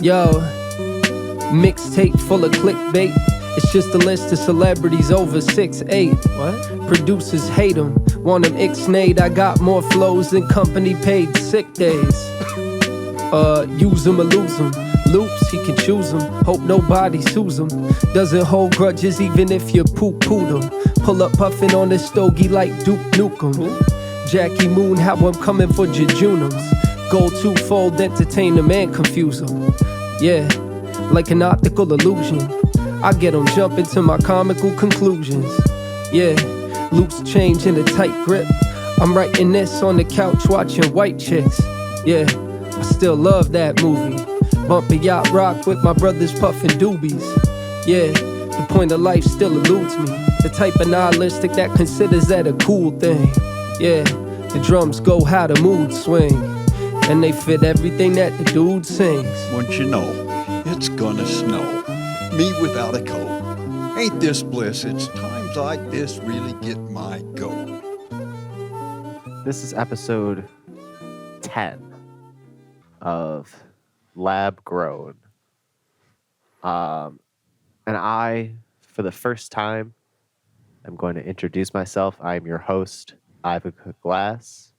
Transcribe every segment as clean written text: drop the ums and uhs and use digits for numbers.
Yo, mixtape full of clickbait. It's just a list of celebrities over 6'8". What? Producers hate them, want them ixnayed. I got more flows than company paid sick days. Use them or lose them. Loops, he can choose them. Hope nobody sues him. Doesn't hold grudges even if you poo-pooed him. Pull up puffin' on the stogie like Duke Nukem. Jackie Moon, how I'm coming for jejunums. Go twofold, entertain them and confuse them. Yeah, like an optical illusion. I get them jumping to my comical conclusions. Yeah, loose change in a tight grip. I'm writing this on the couch watching white chicks. Yeah, I still love that movie. Bumpy yacht rock with my brothers puffin' doobies. Yeah, the point of life still eludes me. The type of nihilistic that considers that a cool thing. Yeah, the drums go how the mood swing. And they fit everything that the dude sings. Once you know, it's gonna snow. Me without a coat. Ain't this bliss? It's times like this really get my goat. This is episode 10 of labgrown. And I, for the first time, am going to introduce myself. I am your host, Ivica Glass.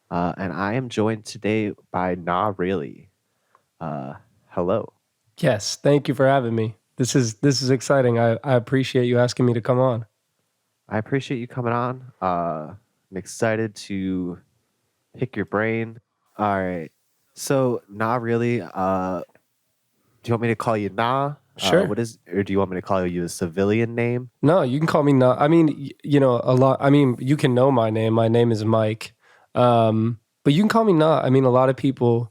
And I am joined today by NAHreally. Hello. Yes, thank you for having me. This is exciting. I appreciate you asking me to come on. I appreciate you coming on. I'm excited to pick your brain. All right. So NAHreally, do you want me to call you Nah? Sure. Or do you want me to call you a civilian name? No, you can call me Nah. I mean, you know, a lot. I mean, you can know my name. My name is Mike. But you can call me Nah. I mean, a lot of people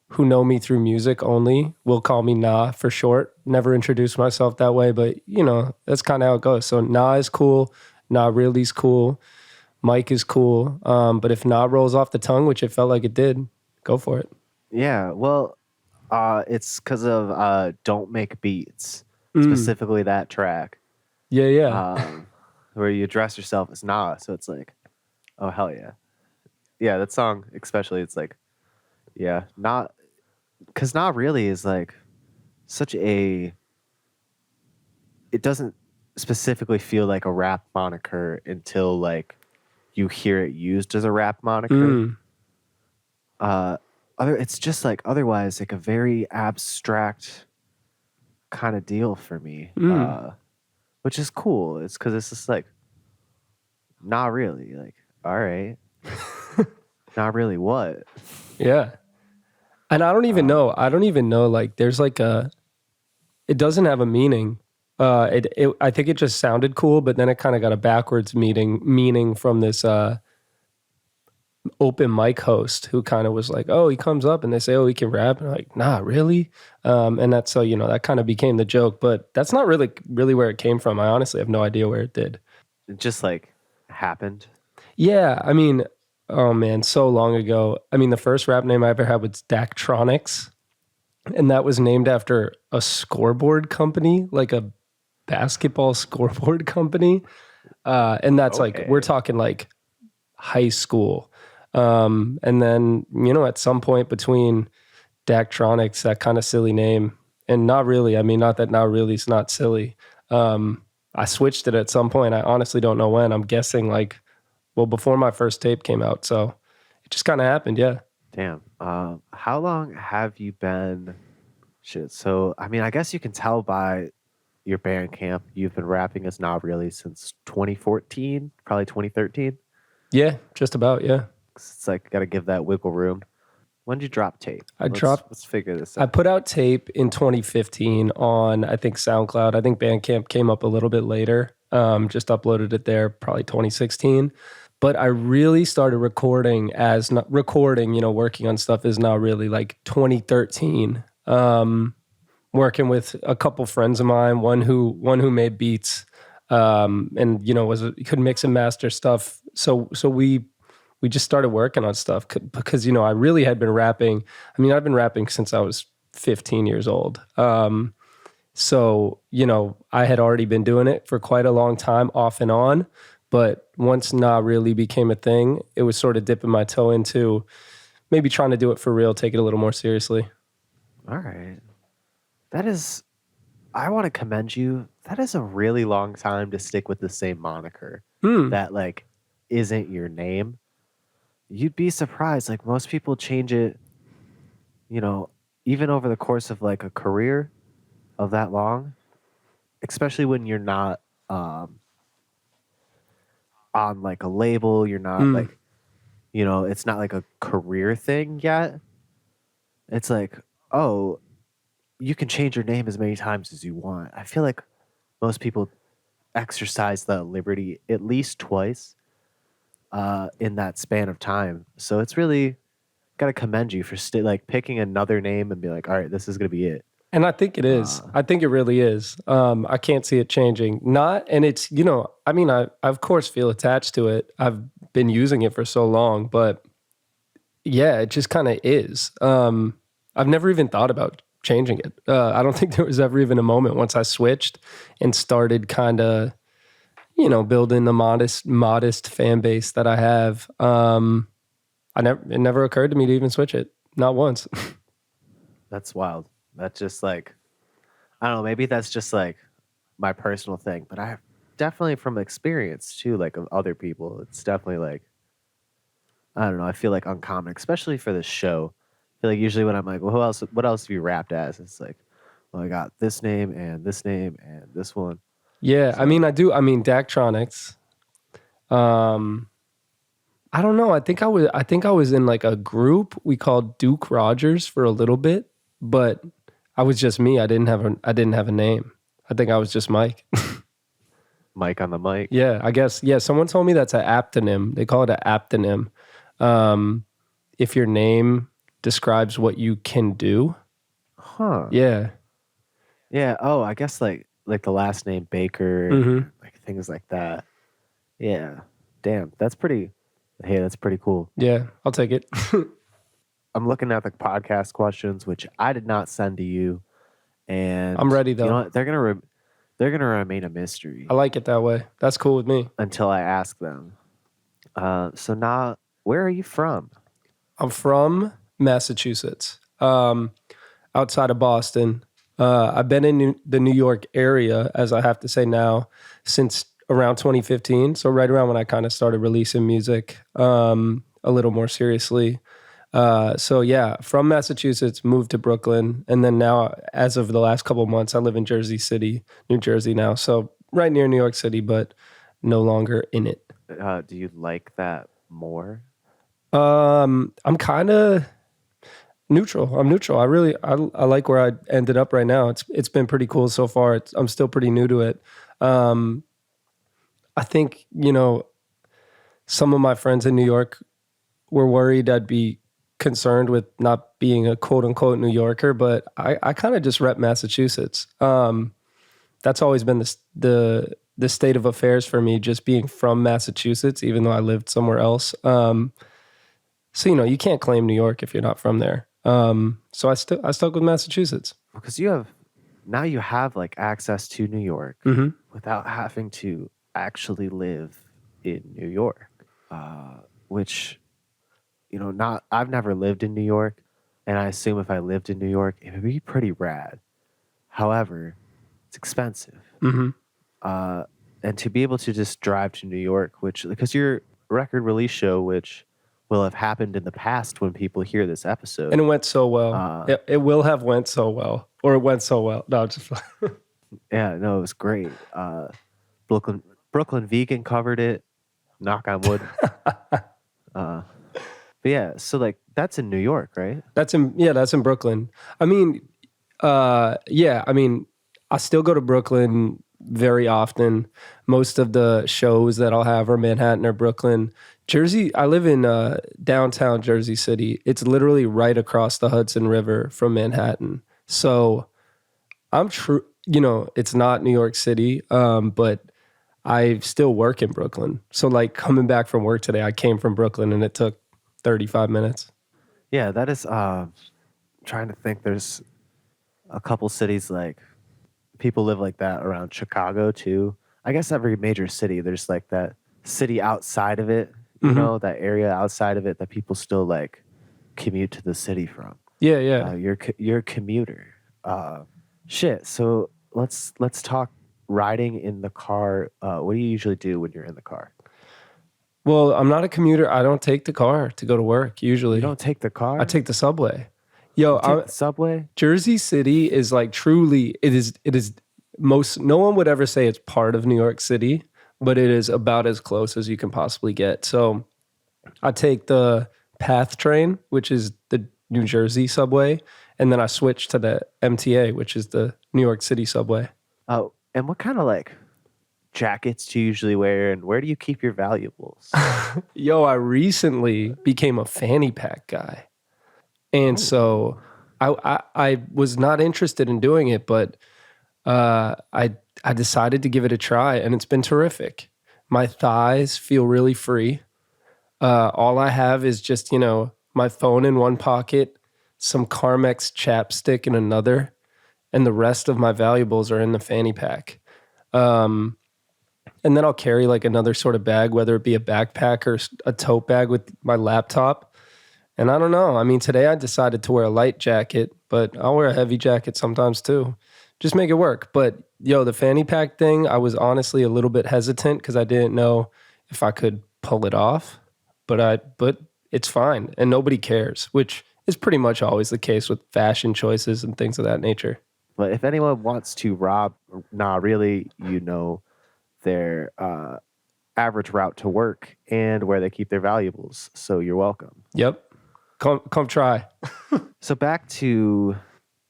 who know me through music only will call me Nah for short. Never introduce myself that way, but you know, that's kind of how it goes. So Nah is cool. NAHreally's cool. Mike is cool. But if Nah rolls off the tongue, which it felt like it did, go for it. Yeah, well, it's because of Don't Make Beats, specifically that track. Yeah. Where you address yourself as Nah, so it's like, oh, hell yeah. Yeah, that song especially, it's like, yeah, not, because NAHreally is like such a, it doesn't specifically feel like a rap moniker until like you hear it used as a rap moniker. It's just like otherwise like a very abstract kind of deal for me, which is cool. It's because it's just like, not really, like, all right. Not really what? Yeah. And I don't even know. Like, there's like it doesn't have a meaning. I think it just sounded cool, but then it kind of got a backwards meaning from this open mic host who kind of was like, oh, he comes up and they say, oh, he can rap. And I'm like, nah, really? And that's so, you know, that kind of became the joke, but that's not really where it came from. I honestly have no idea where it did. It just like happened. Yeah. I mean, oh man, so long ago. I mean, the first rap name I ever had was Daktronics, and that was named after a scoreboard company, like a basketball scoreboard company. And that's Okay. like, we're talking like high school. And then, you know, at some point between Daktronics, that kind of silly name, and NAHreally, I mean, not that NAHreally's not silly. I switched it at some point. I honestly don't know when. I'm guessing like, well, before my first tape came out. So it just kind of happened. Yeah. Damn. How long have you been? Shit. So, I mean, I guess you can tell by your Bandcamp, you've been rapping as NAHreally since 2014, probably 2013. Yeah, just about. Yeah. It's like, got to give that wiggle room. When did you drop tape? Let's figure this out. I put out tape in 2015 on, I think, SoundCloud. I think Bandcamp came up a little bit later. Just uploaded it there, probably 2016. But I really started recording, you know, working on stuff is NAHreally like 2013. Working with a couple friends of mine, one who made beats, and you know could mix and master stuff. So we just started working on stuff because, you know, I really had been rapping. I mean, I've been rapping since I was 15 years old. So, you know, I had already been doing it for quite a long time, off and on. But once NAHreally became a thing, it was sort of dipping my toe into maybe trying to do it for real, take it a little more seriously. All right. That is, I want to commend you. That is a really long time to stick with the same moniker that like isn't your name. You'd be surprised. Like most people change it, you know, even over the course of like a career of that long, especially when you're not on like a label, you're not like, you know, it's not like a career thing yet. It's like, oh, you can change your name as many times as you want. I feel like most people exercise the liberty at least twice in that span of time. So it's really got to commend you for like picking another name and be like, all right, this is going to be it. And I think it is. I think it really is. I can't see it changing. Not, and it's, you know, I mean, I of course feel attached to it. I've been using it for so long, but yeah, it just kind of is. I've never even thought about changing it. I don't think there was ever even a moment once I switched and started kind of, you know, building the modest fan base that I have. It never occurred to me to even switch it. Not once. That's wild. That's just like, I don't know, maybe that's just like my personal thing, but I definitely from experience too, like of other people, it's definitely like, I don't know, I feel like uncommon, especially for this show. I feel like usually when I'm like, well, what else have you rapped as? It's like, well, I got this name and this one. Yeah, So, I mean, I do. I mean, Daktronics. I don't know. I think I was in like a group we called Duke Rogers for a little bit, but I was just me. I didn't have a name. I think I was just Mike. Mike on the mic. Yeah, I guess. Yeah, someone told me that's an aptonym. They call it an aptonym. If your name describes what you can do. Huh. Yeah. Yeah. Oh, I guess like the last name Baker, like things like that. Yeah. Damn. That's pretty cool. Yeah, I'll take it. I'm looking at the podcast questions, which I did not send to you, and I'm ready though. You know what? They're gonna remain a mystery. I like it that way. That's cool with me. Until I ask them. So now, where are you from? I'm from Massachusetts, outside of Boston. I've been in the New York area, as I have to say now, since around 2015. So right around when I kind of started releasing music a little more seriously. So yeah, from Massachusetts, moved to Brooklyn. And then now, as of the last couple of months, I live in Jersey City, New Jersey now. So right near New York City, but no longer in it. Do you like that more? I'm kind of neutral. I'm neutral. I like where I ended up right now. It's been pretty cool so far. I'm still pretty new to it. I think, you know, some of my friends in New York were worried I'd be concerned with not being a quote unquote New Yorker, but I kind of just rep Massachusetts. That's always been the state of affairs for me, just being from Massachusetts, even though I lived somewhere else. So, you know, you can't claim New York if you're not from there. So I stuck with Massachusetts. Because you have like access to New York without having to actually live in New York, which, you know, I've never lived in New York, and I assume if I lived in New York, it would be pretty rad. However, it's expensive. And to be able to just drive to New York, because your record release show, which will have happened in the past when people hear this episode. And it went so well. It will have went so well. Or it went so well. No, just yeah, no, it was great. Brooklyn Vegan covered it. Knock on wood. But yeah, so like that's in New York, right? That's in Brooklyn. I mean, yeah, I mean, I still go to Brooklyn very often. Most of the shows that I'll have are Manhattan or Brooklyn. Jersey, I live in downtown Jersey City. It's literally right across the Hudson River from Manhattan. So I'm true, you know, it's not New York City, but I still work in Brooklyn. So like coming back from work today, I came from Brooklyn and it took 35 minutes. Yeah, that is, trying to think, there's a couple cities like people live like that around Chicago too. I guess every major city, there's like that city outside of it, you know, that area outside of it that people still like commute to the city from. Yeah, yeah. You're a commuter. Shit. So let's talk riding in the car. What do you usually do when you're in the car? Well, I'm not a commuter. I don't take the car to go to work usually. You don't take the car? I take the subway. Yo, You take the subway? Jersey City is like truly, it is most, no one would ever say it's part of New York City, but it is about as close as you can possibly get. So I take the PATH train, which is the New Jersey subway, and then I switch to the MTA, which is the New York City subway. Oh, and what kind of like jackets do you usually wear, and where do you keep your valuables? Yo, I recently became a fanny pack guy. And so I was not interested in doing it, but I decided to give it a try, and it's been terrific. My thighs feel really free. All I have is just, my phone in one pocket, some Carmex chapstick in another, and the rest of my valuables are in the fanny pack. And then I'll carry like another sort of bag, whether it be a backpack or a tote bag with my laptop. And I don't know. I mean, today I decided to wear a light jacket, but I'll wear a heavy jacket sometimes too. Just make it work. But yo, the fanny pack thing, I was honestly a little bit hesitant because I didn't know if I could pull it off. But it's fine, and nobody cares, which is pretty much always the case with fashion choices and things of that nature. But if anyone wants to rob, really, their average route to work and where they keep their valuables. So you're welcome. Yep. Come try. So back to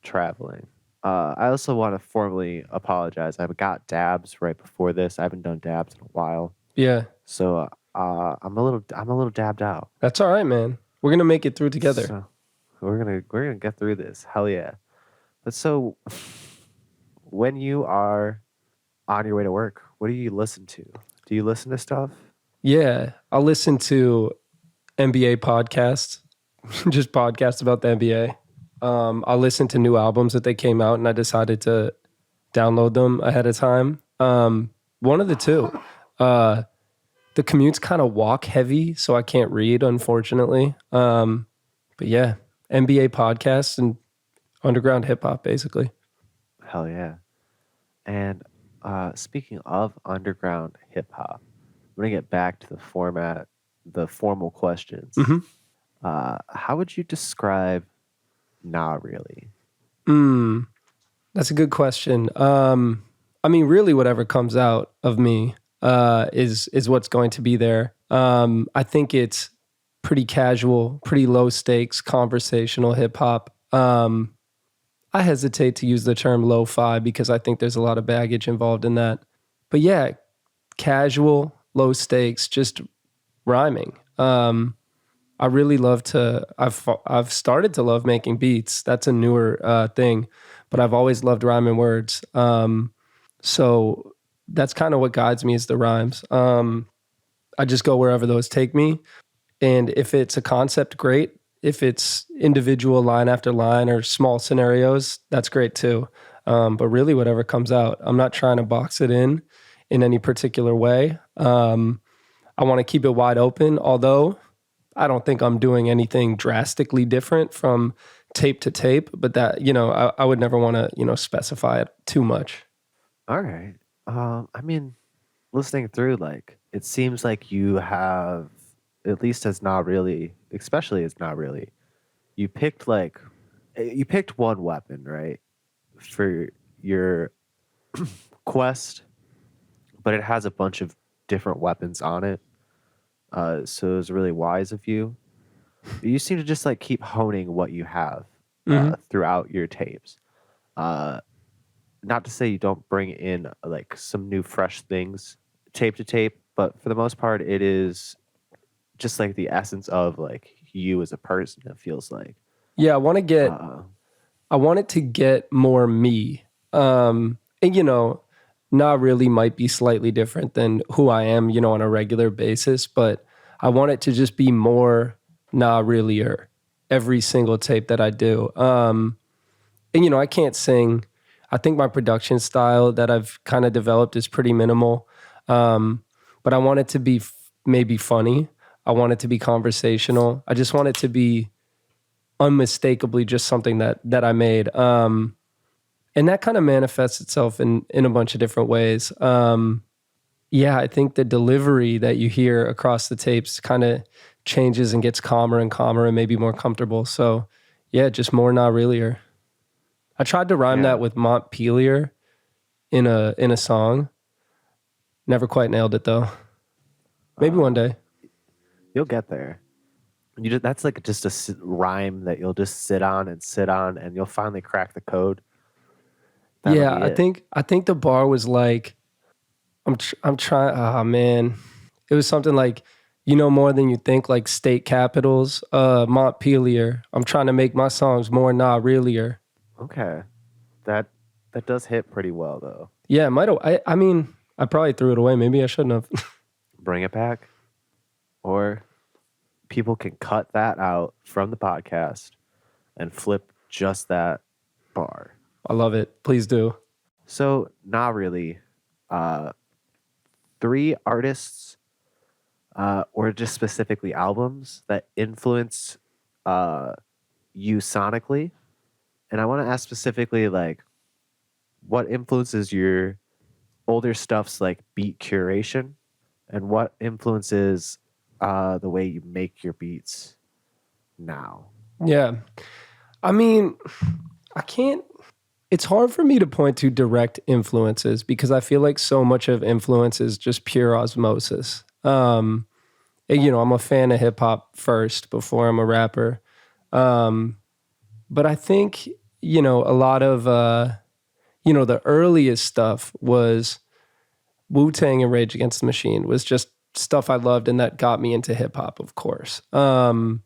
traveling. I also want to formally apologize. I got dabs right before this. I haven't done dabs in a while. Yeah. So I'm a little dabbed out. That's all right, man. We're gonna make it through together. So we're gonna get through this. Hell yeah. But so when you are on your way to work, what do you listen to? Do you listen to stuff? Yeah, I'll listen to NBA podcasts, just podcasts about the NBA. I'll listen to new albums that they came out, and I decided to download them ahead of time. One of the two. The commute's kind of walk heavy, so I can't read, unfortunately. But yeah, NBA podcasts and underground hip hop, basically. Hell yeah. And speaking of underground hip hop, I'm gonna get back to the formal questions. Mm-hmm. How would you describe NAHreally? That's a good question. I mean, really, whatever comes out of me is what's going to be there. I think it's pretty casual, pretty low stakes, conversational hip hop. I hesitate to use the term lo-fi because I think there's a lot of baggage involved in that. But yeah, casual, low stakes, just rhyming. I really love to. I've started to love making beats. That's a newer thing, but I've always loved rhyming words. So that's kind of what guides me is the rhymes. I just go wherever those take me, and if it's a concept, great. If it's individual line after line or small scenarios, that's great too. But really, whatever comes out, I'm not trying to box it in any particular way. I want to keep it wide open, although I don't think I'm doing anything drastically different from tape to tape, but that, I would never want to, specify it too much. All right. I mean, listening through, like, it seems like you have, at least as NAHreally, especially as NAHreally, you picked one weapon, right, for your quest, but it has a bunch of different weapons on it. So it was really wise of you. You seem to just like keep honing what you have throughout your tapes. Not to say you don't bring in like some new fresh things tape to tape, but for the most part, it is just like the essence of like you as a person. It feels like. Yeah, I want it to get more me. And NAHreally might be slightly different than who I am, on a regular basis, but I want it to just be more NAHreallyer every single tape that I do. And I can't sing. I think my production style that I've kind of developed is pretty minimal. But I want it to be maybe funny. I want it to be conversational. I just want it to be unmistakably just something that I made. And that kind of manifests itself in a bunch of different ways. Yeah, I think the delivery that you hear across the tapes kind of changes and gets calmer and maybe more comfortable. So yeah, just more not reallier. I tried to rhyme Yeah. that with Montpelier in a song. Never quite nailed it though. Maybe one day. You'll get there. That's like just a rhyme that you'll just sit on, and you'll finally crack the code. That'll Yeah, be I it. think the bar was like, I'm trying. Oh man, it was something like, you know more than you think, like state capitals. Montpelier. I'm trying to make my songs more not reallier. Okay. That does hit pretty well though. Yeah, it might have. I mean, I probably threw it away. Maybe I shouldn't have. Bring it back. Or people can cut that out from the podcast and flip just that bar. I love it. Please do. So, not really. 3 artists, or just specifically albums that influence you sonically. And I want to ask specifically, like, what influences your older stuff's like beat curation, and what influences the way you make your beats now? Yeah. I mean, I can't. It's hard for me to point to direct influences because I feel like so much of influence is just pure osmosis. I'm a fan of hip hop first before I'm a rapper. But I think, a lot of, the earliest stuff was Wu-Tang and Rage Against the Machine was just stuff I loved and that got me into hip hop, of course. So,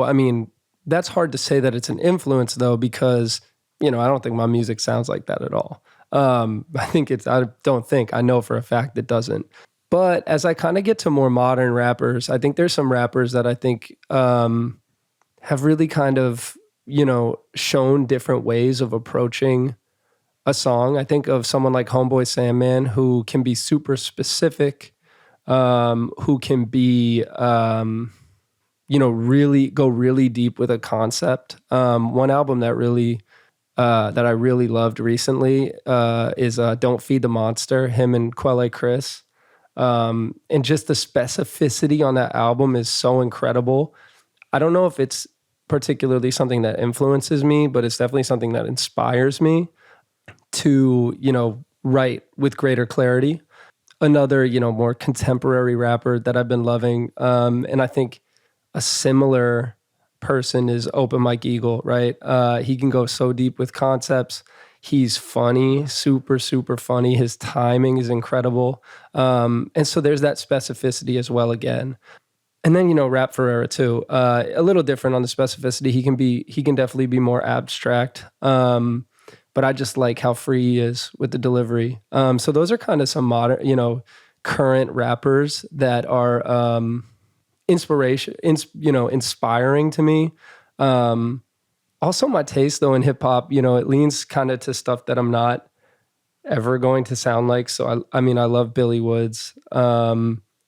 I mean, that's hard to say that it's an influence though, because, I don't think my music sounds like that at all. I know for a fact it doesn't. But as I kind of get to more modern rappers, I think there's some rappers that I think have really kind of, shown different ways of approaching a song. I think of someone like Homeboy Sandman, who can be super specific, who can be, really go really deep with a concept. One album that I really loved recently is Don't Feed the Monster, him and Quelle Chris. And just the specificity on that album is so incredible. I don't know if it's particularly something that influences me, but it's definitely something that inspires me to, write with greater clarity. Another, more contemporary rapper that I've been loving. And I think a similar person is Open Mike Eagle, right? He can go so deep with concepts. He's funny, super, super funny. His timing is incredible. And so there's that specificity as well again. And then, Rap Ferreira too. A little different on the specificity. He can definitely be more abstract. But I just like how free he is with the delivery. So those are kind of some modern, current rappers that are inspiring to me. Also my taste though in hip hop, it leans kind of to stuff that I'm not ever going to sound like. So I love Billy Woods.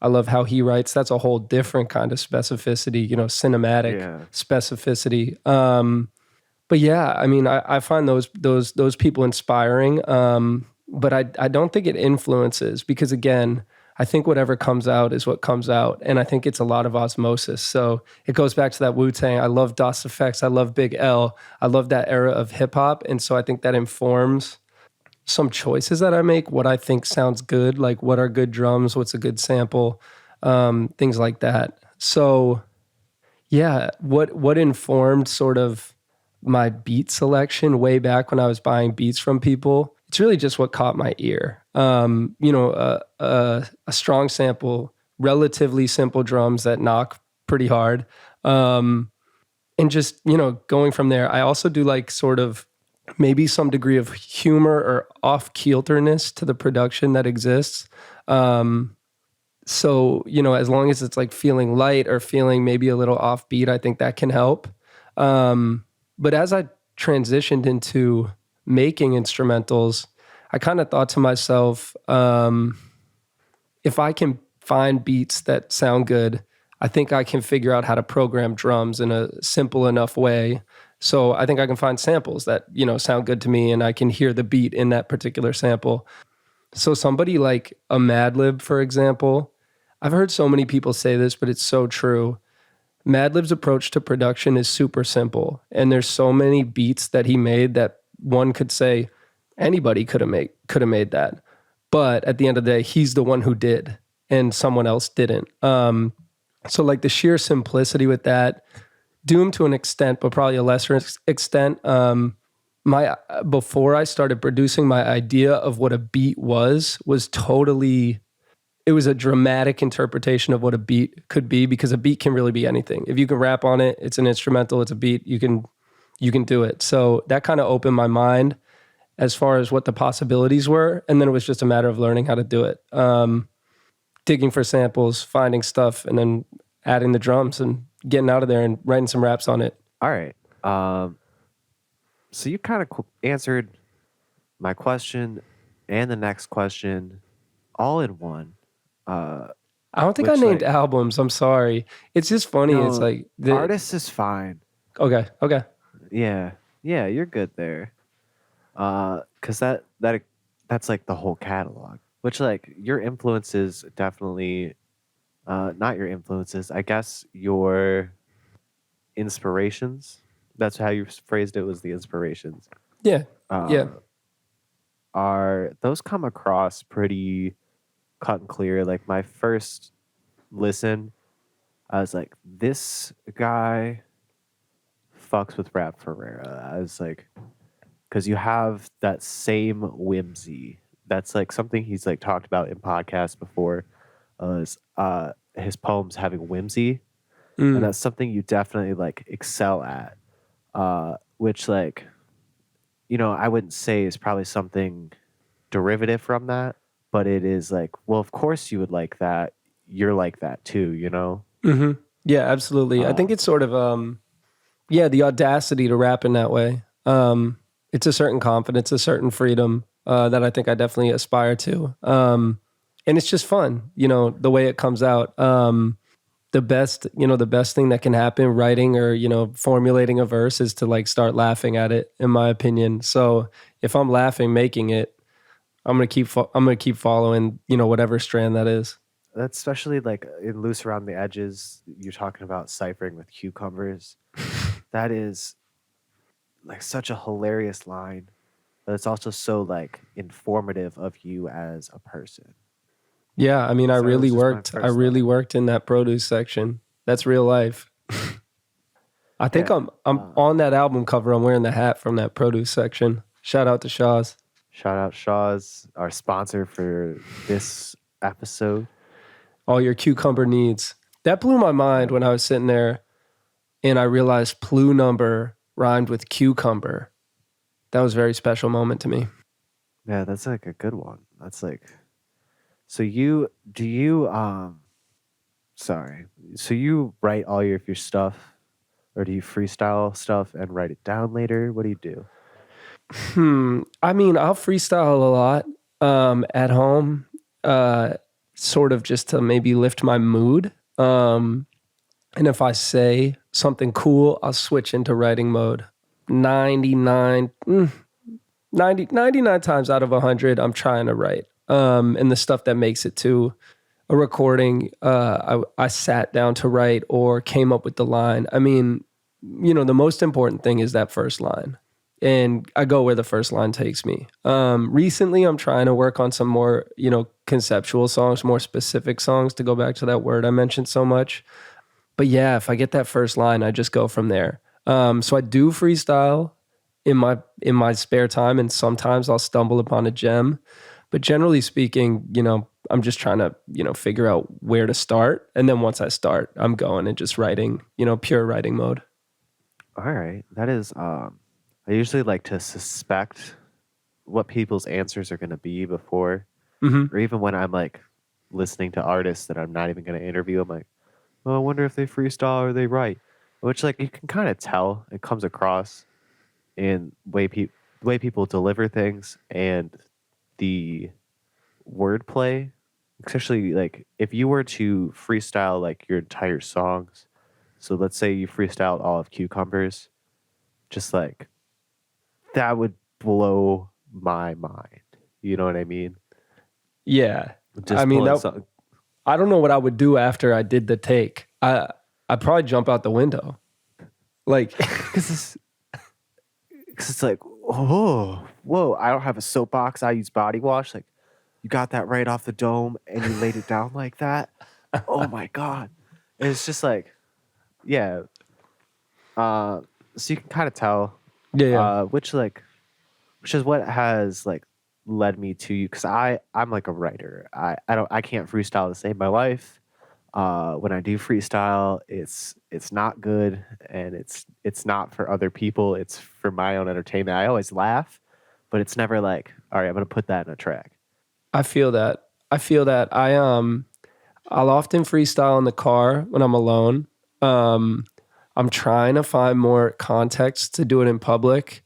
I love how he writes. That's a whole different kind of specificity, cinematic specificity. But yeah, I find those people inspiring. But I don't think it influences because again, I think whatever comes out is what comes out. And I think it's a lot of osmosis. So it goes back to that Wu-Tang. I love Das Effects. I love Big L. I love that era of hip hop. And so I think that informs some choices that I make, what I think sounds good, like what are good drums, what's a good sample, things like that. So yeah, what informed sort of my beat selection way back when I was buying beats from people, it's really just what caught my ear. A strong sample, relatively simple drums that knock pretty hard. And just, going from there. I also do like sort of maybe some degree of humor or off-kilterness to the production that exists. So, as long as it's like feeling light or feeling maybe a little offbeat, I think that can help. But as I transitioned into making instrumentals, I kind of thought to myself, if I can find beats that sound good, I think I can figure out how to program drums in a simple enough way. So I think I can find samples that, sound good to me and I can hear the beat in that particular sample. So somebody like a Madlib, for example, I've heard so many people say this, but it's so true. Madlib's approach to production is super simple. And there's so many beats that he made that one could say anybody could have made that. But at the end of the day, he's the one who did and someone else didn't. So like the sheer simplicity with that, Doom to an extent, but probably a lesser extent. Before I started producing, my idea of what a beat was totally, it was a dramatic interpretation of what a beat could be, because a beat can really be anything. If you can rap on it, it's an instrumental, it's a beat, you can do it. So that kind of opened my mind as far as what the possibilities were. And then it was just a matter of learning how to do it. Digging for samples, finding stuff, and then adding the drums and getting out of there and writing some raps on it. All right. So you kind of answered my question and the next question all in one. I don't think I named albums. I'm sorry. It's just funny. No, it's like the artist is fine. Okay. Yeah, you're good there. Because that's like the whole catalog. Which like your influences definitely, not your influences. I guess your inspirations. That's how you phrased it, was the inspirations. Yeah. Are those come across pretty cut and clear? Like my first listen, I was like, this guy fucks with Rap Ferreira. I was like, because you have that same whimsy. That's like something he's like talked about in podcasts before, is his poems having whimsy. And that's something you definitely like excel at. Which like, I wouldn't say is probably something derivative from that, but it is like, well, of course you would like that. You're like that too, Mm-hmm. Yeah, absolutely. I think it's sort of, the audacity to rap in that way. It's a certain confidence, a certain freedom that I think I definitely aspire to. And it's just fun, the way it comes out. The best thing that can happen writing or, formulating a verse is to like start laughing at it, in my opinion. So if I'm laughing, making it, I'm going to keep following, whatever strand that is. That's especially like in Loose Around the Edges, you're talking about ciphering with cucumbers. That is like such a hilarious line, but it's also so like informative of you as a person. Yeah, I mean, I really worked in that produce section. That's real life. I think I'm on that album cover. I'm wearing the hat from that produce section. Shout out to Shaw's. Shout out Shaw's, our sponsor for this episode. All your cucumber needs. That blew my mind when I was sitting there and I realized Plu number rhymed with cucumber. That was a very special moment to me. Yeah, that's like a good one. That's like, so you write all your stuff, or do you freestyle stuff and write it down later? What do you do? I mean, I'll freestyle a lot at home, sort of just to maybe lift my mood. And if I say something cool, I'll switch into writing mode. 99 times out of 100, I'm trying to write. And the stuff that makes it to a recording, I sat down to write or came up with the line. I mean, the most important thing is that first line. And I go where the first line takes me. Recently, I'm trying to work on some more, conceptual songs, more specific songs, to go back to that word I mentioned so much. But yeah, if I get that first line, I just go from there. So I do freestyle in my spare time, and sometimes I'll stumble upon a gem. But generally speaking, I'm just trying to, figure out where to start. And then once I start, I'm going and just writing, pure writing mode. All right. That is, I usually like to suspect what people's answers are going to be before, or even when I'm like listening to artists that I'm not even going to interview, I'm like, well, I wonder if they freestyle or they write, which like you can kind of tell. It comes across in way people deliver things and the wordplay especially like if you were to freestyle like your entire songs. So let's say you freestyled all of Cucumbers, just like that would blow my mind. You know what I mean? Yeah. I Just mean, pulling that, something. I don't know what I would do after I did the take. I'd probably jump out the window. Like, Because it's like, oh, whoa, I don't have a soapbox. I use body wash. Like, you got that right off the dome and you laid it down like that. Oh my God. And it's just like, yeah. So you can kind of tell, yeah. which is what has like led me to you. Cause I'm like a writer. I can't freestyle to save my life. When I do freestyle, it's not good, and it's not for other people. It's for my own entertainment. I always laugh, but it's never like, all right, I'm gonna put that in a track. I feel that. I'll often freestyle in the car when I'm alone. I'm trying to find more context to do it in public,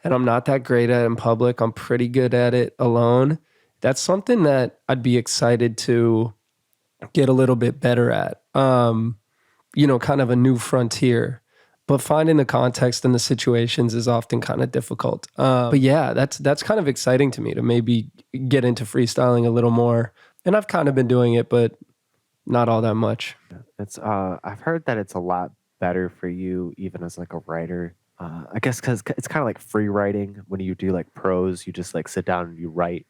and I'm not that great at it in public. I'm pretty good at it alone. That's something that I'd be excited to get a little bit better at. Kind of a new frontier. But finding the context and the situations is often kind of difficult. But yeah, that's kind of exciting to me to maybe get into freestyling a little more. And I've kind of been doing it, but not all that much. It's I've heard that it's a lot better for you even as like a writer. I guess because it's kind of like free writing. When you do like prose, you just like sit down and you write,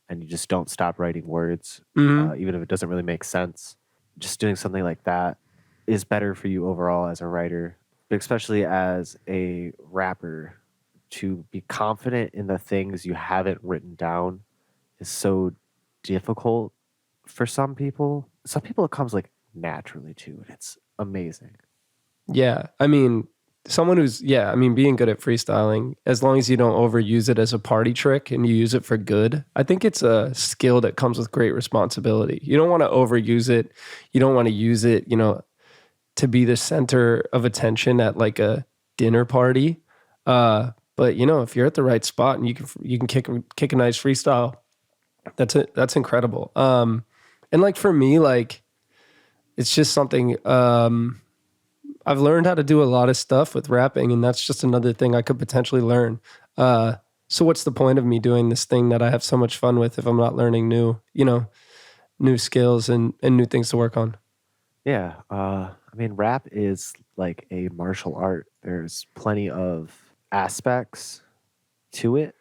and you just don't stop writing words, even if it doesn't really make sense. Just doing something like that is better for you overall as a writer, but especially as a rapper. To be confident in the things you haven't written down is so difficult for some people. Some people it comes like naturally too, and it's amazing. Yeah. I mean, being good at freestyling, as long as you don't overuse it as a party trick and you use it for good, I think it's a skill that comes with great responsibility. You don't want to overuse it. You don't want to use it, to be the center of attention at like a dinner party. But if you're at the right spot and you can kick a nice freestyle, that's incredible. And like for me, like it's just something I've learned how to do a lot of stuff with rapping, and that's just another thing I could potentially learn. So what's the point of me doing this thing that I have so much fun with if I'm not learning new skills and new things to work on? Yeah, I mean, rap is like a martial art. There's plenty of aspects to it.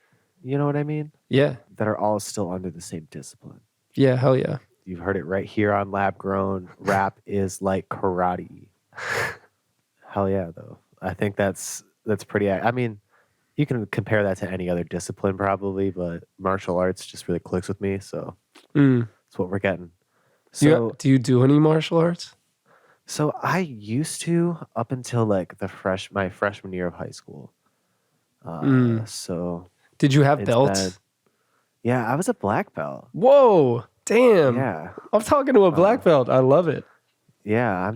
You know what I mean? Yeah. That are all still under the same discipline. Yeah, hell yeah. You've heard it right here on Labgrown. Rap is like karate. Hell yeah, though. I think that's pretty. I mean, you can compare that to any other discipline probably, but martial arts just really clicks with me. So that's what we're getting. So do you do any martial arts? So I used to up until like my freshman year of high school. So did you have belts? Yeah, I was a black belt. Whoa, damn. Yeah. I'm talking to a black belt. I love it. Yeah,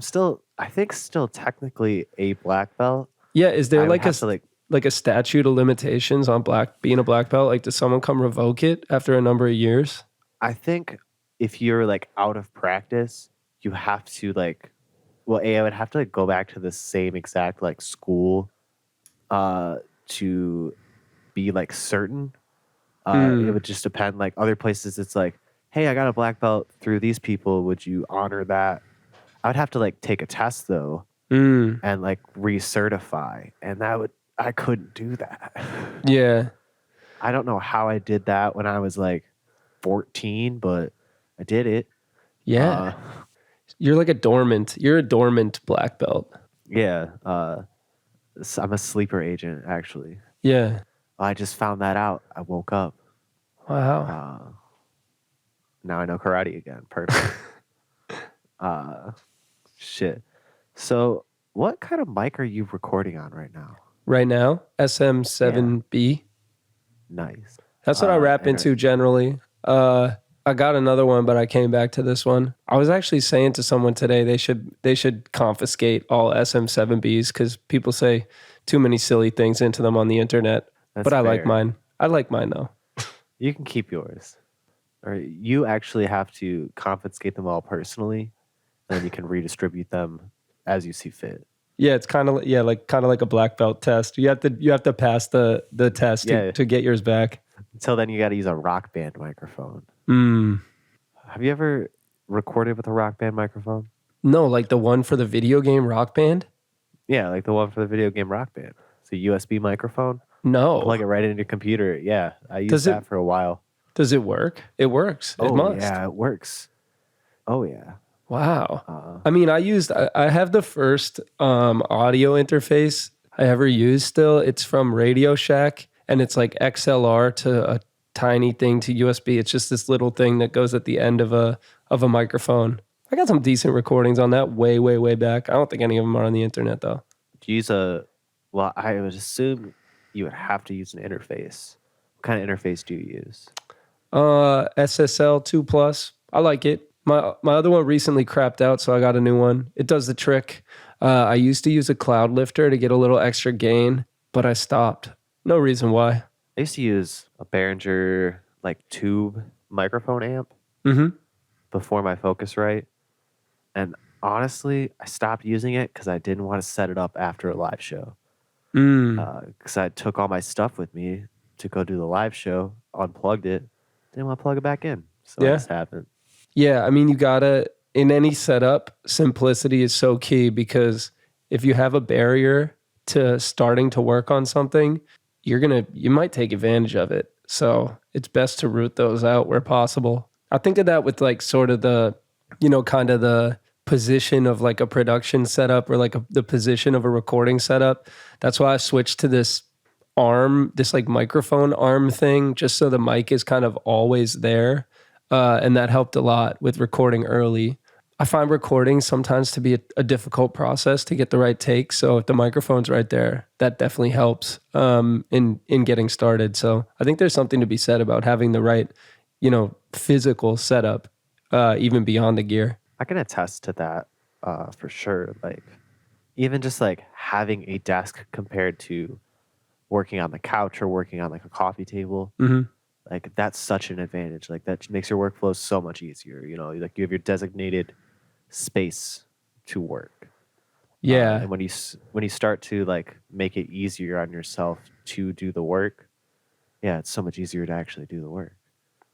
I think still technically a black belt. Yeah, is there like a statute of limitations on being a black belt? Like, does someone come revoke it after a number of years? I think if you're like out of practice, you have to like, well, I would have to like go back to the same exact like school to be like certain. It would just depend. Like other places, it's like, hey, I got a black belt through these people. Would you honor that? I would have to like take a test though and like recertify, and I couldn't do that. Yeah. I don't know how I did that when I was like 14, but I did it. Yeah. You're a dormant black belt. Yeah. I'm a sleeper agent, actually. Yeah. I just found that out. I woke up. Wow. Now I know karate again. Perfect. Shit. So what kind of mic are you recording on right now? Right now, SM7B. Nice. That's what I rap into generally. I got another one, but I came back to this one. I was actually saying to someone today they should confiscate all SM7Bs because people say too many silly things into them on the internet. That's but I fair. like mine. I like mine though. You can keep yours. or you actually have to confiscate them all personally, and then you can redistribute them as you see fit. Yeah, it's kind of like a black belt test. You have to pass the test Yeah. to get yours back. Until then, you got to use a Rock Band microphone. Mm. Have you ever recorded with a Rock Band microphone? No, like the one for the video game Rock Band? Yeah, like the one for the video game Rock Band. It's a USB microphone. No. Plug it right into your computer. Yeah, I used Does that for a while. Does it work? It works. It must. Yeah, it works. Oh yeah. Wow. I mean, I have the first audio interface I ever used still. It's from Radio Shack, and it's like XLR to a tiny thing to USB. It's just this little thing that goes at the end of a microphone. I got some decent recordings on that way, way, way back. I don't think any of them are on the internet though. Do you use well, I would assume you would have to use an interface. What kind of interface do you use? SSL 2 Plus. I like it. My other one recently crapped out, so I got a new one. It does the trick. I used to use a cloud lifter to get a little extra gain, but I stopped. No reason why. I used to use a Behringer like tube microphone amp before my Focusrite. And honestly, I stopped using it because I didn't want to set it up after a live show. Because I took all my stuff with me to go do the live show, unplugged it, didn't want to plug it back in. So I just haven't. Yeah, I mean, you gotta, in any setup, simplicity is so key, because if you have a barrier to starting to work on something, you might take advantage of it. So it's best to root those out where possible. I think of that with like sort of the, kind of the position of like a production setup, or like the position of a recording setup. That's why I switched to this like microphone arm thing, just so the mic is kind of always there. And that helped a lot with recording early. I find recording sometimes to be a difficult process to get the right take. So if the microphone's right there, that definitely helps in getting started. So I think there's something to be said about having the right, physical setup, even beyond the gear. I can attest to that for sure. Like, even just like having a desk compared to working on the couch or working on like a coffee table, like that's such an advantage. Like that makes your workflow so much easier. Like you have your designated space to work. Yeah. And when you start to like make it easier on yourself to do the work, yeah, it's so much easier to actually do the work.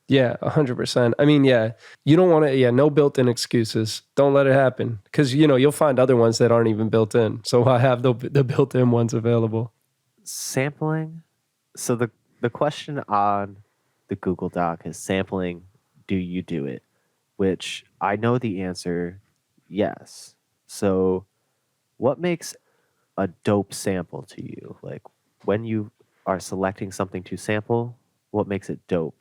Yeah, 100%. I mean, yeah, you don't want to, no built-in excuses. Don't let it happen, because, you'll find other ones that aren't even built in. So I have the built-in ones available. Sampling. So the question on the Google Doc is sampling, do you do it? Which I know the answer, yes. So what makes a dope sample to you? Like when you are selecting something to sample, what makes it dope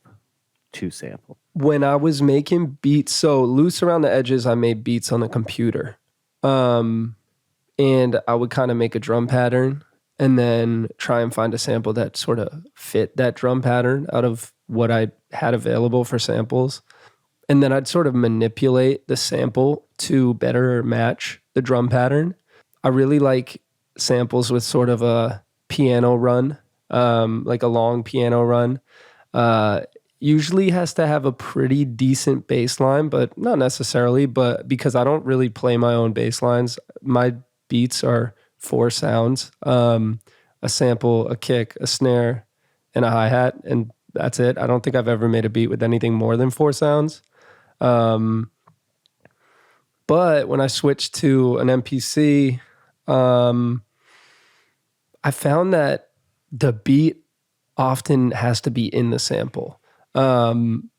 to sample? When I was making beats, so loose around the edges, I made beats on the computer. And I would kind of make a drum pattern and then try and find a sample that sort of fit that drum pattern out of what I had available for samples. And then I'd sort of manipulate the sample to better match the drum pattern. I really like samples with sort of a piano run, like a long piano run. Usually has to have a pretty decent bass line, but not necessarily. But because I don't really play my own bass lines, my beats are 4 sounds, a sample, a kick, a snare, and a hi-hat, and that's it. I don't think I've ever made a beat with anything more than 4 sounds. But when I switched to an MPC, I found that the beat often has to be in the sample. Find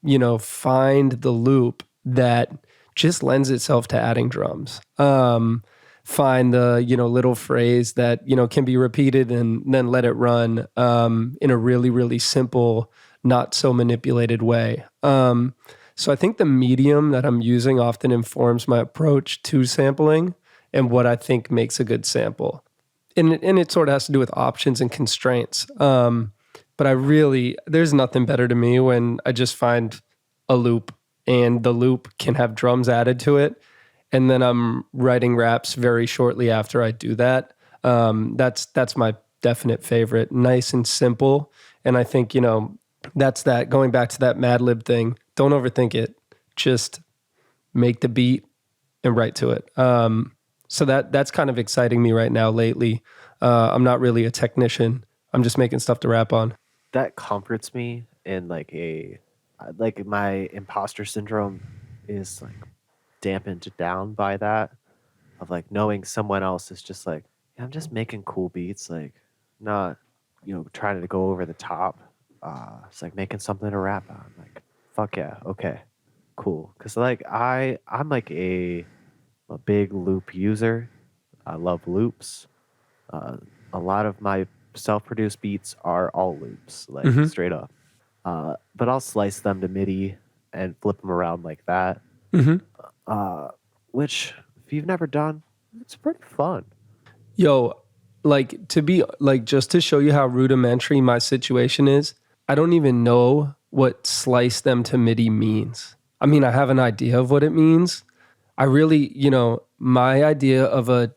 the loop that just lends itself to adding drums. Find the, little phrase that, can be repeated and then let it run in a really, really simple, not so manipulated way. So I think the medium that I'm using often informs my approach to sampling and what I think makes a good sample. And it sort of has to do with options and constraints. But there's nothing better to me when I just find a loop and the loop can have drums added to it. And then I'm writing raps very shortly after I do that. That's my definite favorite. Nice and simple. And I think, That's that. Going back to that Mad Lib thing. Don't overthink it. Just make the beat and write to it. So that's kind of exciting me right now lately. I'm not really a technician. I'm just making stuff to rap on. That comforts me in like like my imposter syndrome is like dampened down by that, of like knowing someone else is just like, yeah, I'm just making cool beats, like not, trying to go over the top. It's like making something to rap on. Like, fuck yeah, okay, cool. Cause like I'm like a big loop user. I love loops. Uh, a lot of my self-produced beats are all loops, like straight up. But I'll slice them to MIDI and flip them around like that. Which, if you've never done, it's pretty fun. Yo, like to be like, just to show you how rudimentary my situation is, I don't even know what slice them to MIDI means. I mean, I have an idea of what it means. I really, my idea of a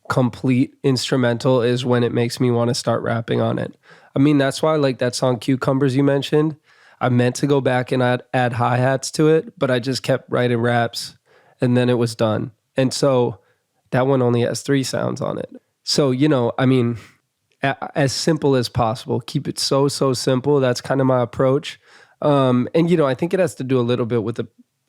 complete instrumental is when it makes me want to start rapping on it. I mean, that's why like that song Cucumbers you mentioned, I meant to go back and add hi-hats to it, but I just kept writing raps and then it was done. And so that one only has 3 sounds on it. So, I mean, as simple as possible. Keep it so simple. That's kind of my approach. And, I think it has to do a little bit with